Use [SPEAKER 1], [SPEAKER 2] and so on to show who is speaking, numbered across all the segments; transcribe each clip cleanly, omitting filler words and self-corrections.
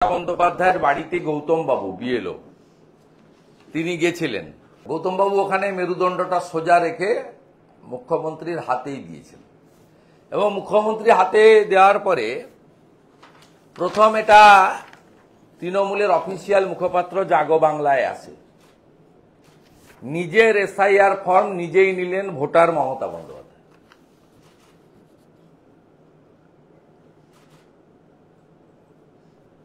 [SPEAKER 1] বন্দ্যোপাধ্যায়ের বাড়িতে গৌতম বাবু বিএলও তিনি গেছিলেন। গৌতম বাবু ওখানে মেরুদণ্ডটা সোজা রেখে মুখ্যমন্ত্রীর হাতেই দিয়েছেন এবং মুখ্যমন্ত্রী হাতে দেওয়ার পরে প্রথম এটা তৃণমূলের অফিসিয়াল মুখপাত্র জাগো বাংলায় আসে, নিজের এসআইআর ফর্ম নিজেই নিলেন ভোটার মমতা বন্দ্যোপাধ্যায়।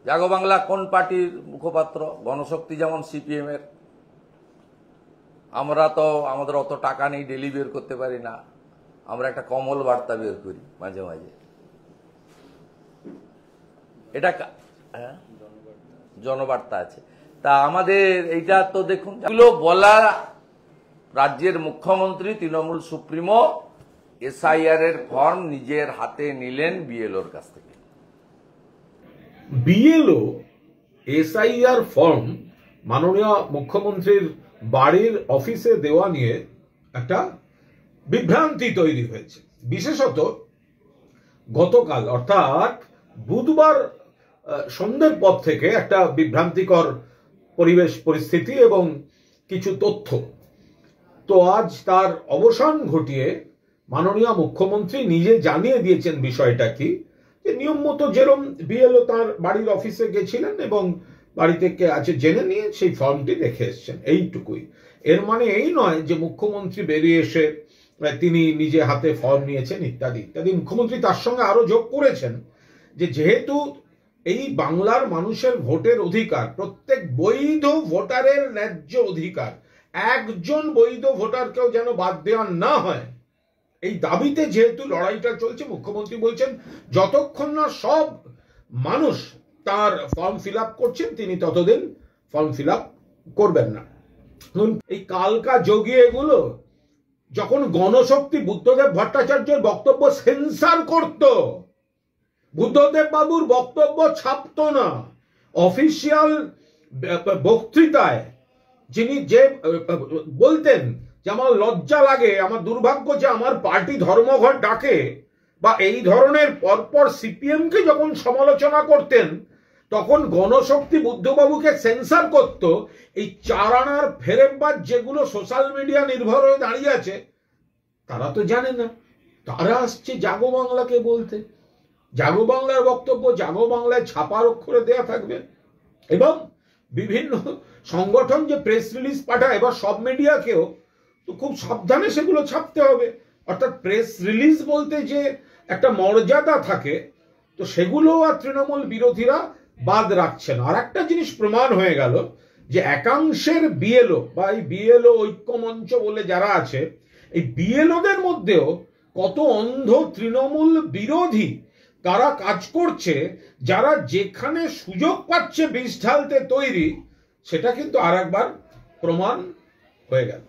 [SPEAKER 1] জাগো বাংলা কোন পার্টির মুখপাত্র? গণশক্তি যেমন সিপিএম এর। আমরা তো আমাদের অত টাকা নেই, ডেলি বের করতে পারি না, আমরা একটা কমল বার্তা বের করি মাঝে মাঝে। এটা জনবার্তা আছে। তা আমাদের এইটা তো দেখুন, এগুলো বলা রাজ্যের মুখ্যমন্ত্রী তৃণমূল সুপ্রিমো এসআইআর এর ফর্ম নিজের হাতে নিলেন বিএলওর কাছ থেকে।
[SPEAKER 2] বিএলও এসআইআর ফর্ম মাননীয় মুখ্যমন্ত্রীর বাড়ির অফিসে দেওয়া নিয়ে একটা বিভ্রান্তি তৈরি হয়েছে। বিশেষত গতকাল অর্থাৎ বুধবার সন্ধ্যের পর থেকে একটা বিভ্রান্তিকর পরিবেশ পরিস্থিতি এবং কিছু তথ্য, তো আজ তার অবসান ঘটিয়ে মাননীয় মুখ্যমন্ত্রী নিজে জানিয়ে দিয়েছেন বিষয়টা কি, যে নিয়ম মতো যেরকম বিএলও তার বাড়ির অফিসে গেছিলেন এবং বাড়ি থেকে আছে জেনে নিয়ে সেই ফর্মটি রেখে এসছেন, এইটুকুই। এর মানে এই নয় যে মুখ্যমন্ত্রী বেরিয়ে এসে তিনি নিজে হাতে ফর্ম নিয়েছেন ইত্যাদি ইত্যাদি। মুখ্যমন্ত্রী তার সঙ্গে আরো যোগ করেছেন যে যেহেতু এই বাংলার মানুষের ভোটের অধিকার, প্রত্যেক বৈধ ভোটারের ন্যায্য অধিকার, একজন বৈধ ভোটারকেও যেন বাদ দেওয়া না হয়, এই দাবিতে যেহেতু লড়াইটা চলছে, মুখ্যমন্ত্রী বলছেন যতক্ষণ না সব মানুষ তার ফর্ম ফিল আপ করছেন তিনি ততদিন ফর্ম ফিল আপ করবেন না। এই কালকা যোগী এগুলো যখন গণশক্তি বুদ্ধদেব ভট্টাচার্যের বক্তব্য সেন্সার করত, বুদ্ধদেব বাবুর বক্তব্য ছাপত না, অফিসিয়াল বক্তৃতায় যিনি যে বলতেন যে আমার লজ্জা লাগে, আমার দুর্ভাগ্য যে আমার পার্টি ধর্মঘট ডাকে, বা এই ধরনের পরপর সিপিএমকে যখন সমালোচনা করতেন তখন গণশক্তি বুদ্ধবাবুকে সেন্সার করত। এই চারানার ফেরেববাজ যেগুলো সোশ্যাল মিডিয়া নির্ভর হয়ে দাঁড়িয়ে আছে তারা তো জানে না, তারা আসছে জাগো বাংলাকে বলতে। জাগো বাংলার বক্তব্য জাগো বাংলায় ছাপার অক্ষরে দেয়া থাকবে এবং বিভিন্ন সংগঠন যে প্রেস রিলিজ পাঠায় বা সব মিডিয়াকেও তো খুব সাবধানে সেগুলো ছাপতে হবে। অর্থাৎ প্রেস রিলিজ বলতে যে একটা মর্যাদা থাকে, তো সেগুলো আর তৃণমূল বিরোধীরা বাদ রাখছেন। আর একটা জিনিস প্রমাণ হয়ে গেল যে একাংশের বিএলও বা এই বিএলও ঐক্যমঞ্চ বলে যারা আছে, এই বিএলওদের মধ্যেও কত অন্ধ তৃণমূল বিরোধী তারা কাজ করছে, যারা যেখানে সুযোগ পাচ্ছে বিষ ঢালতে তৈরি, সেটা কিন্তু আর একবার প্রমাণ হয়ে গেল।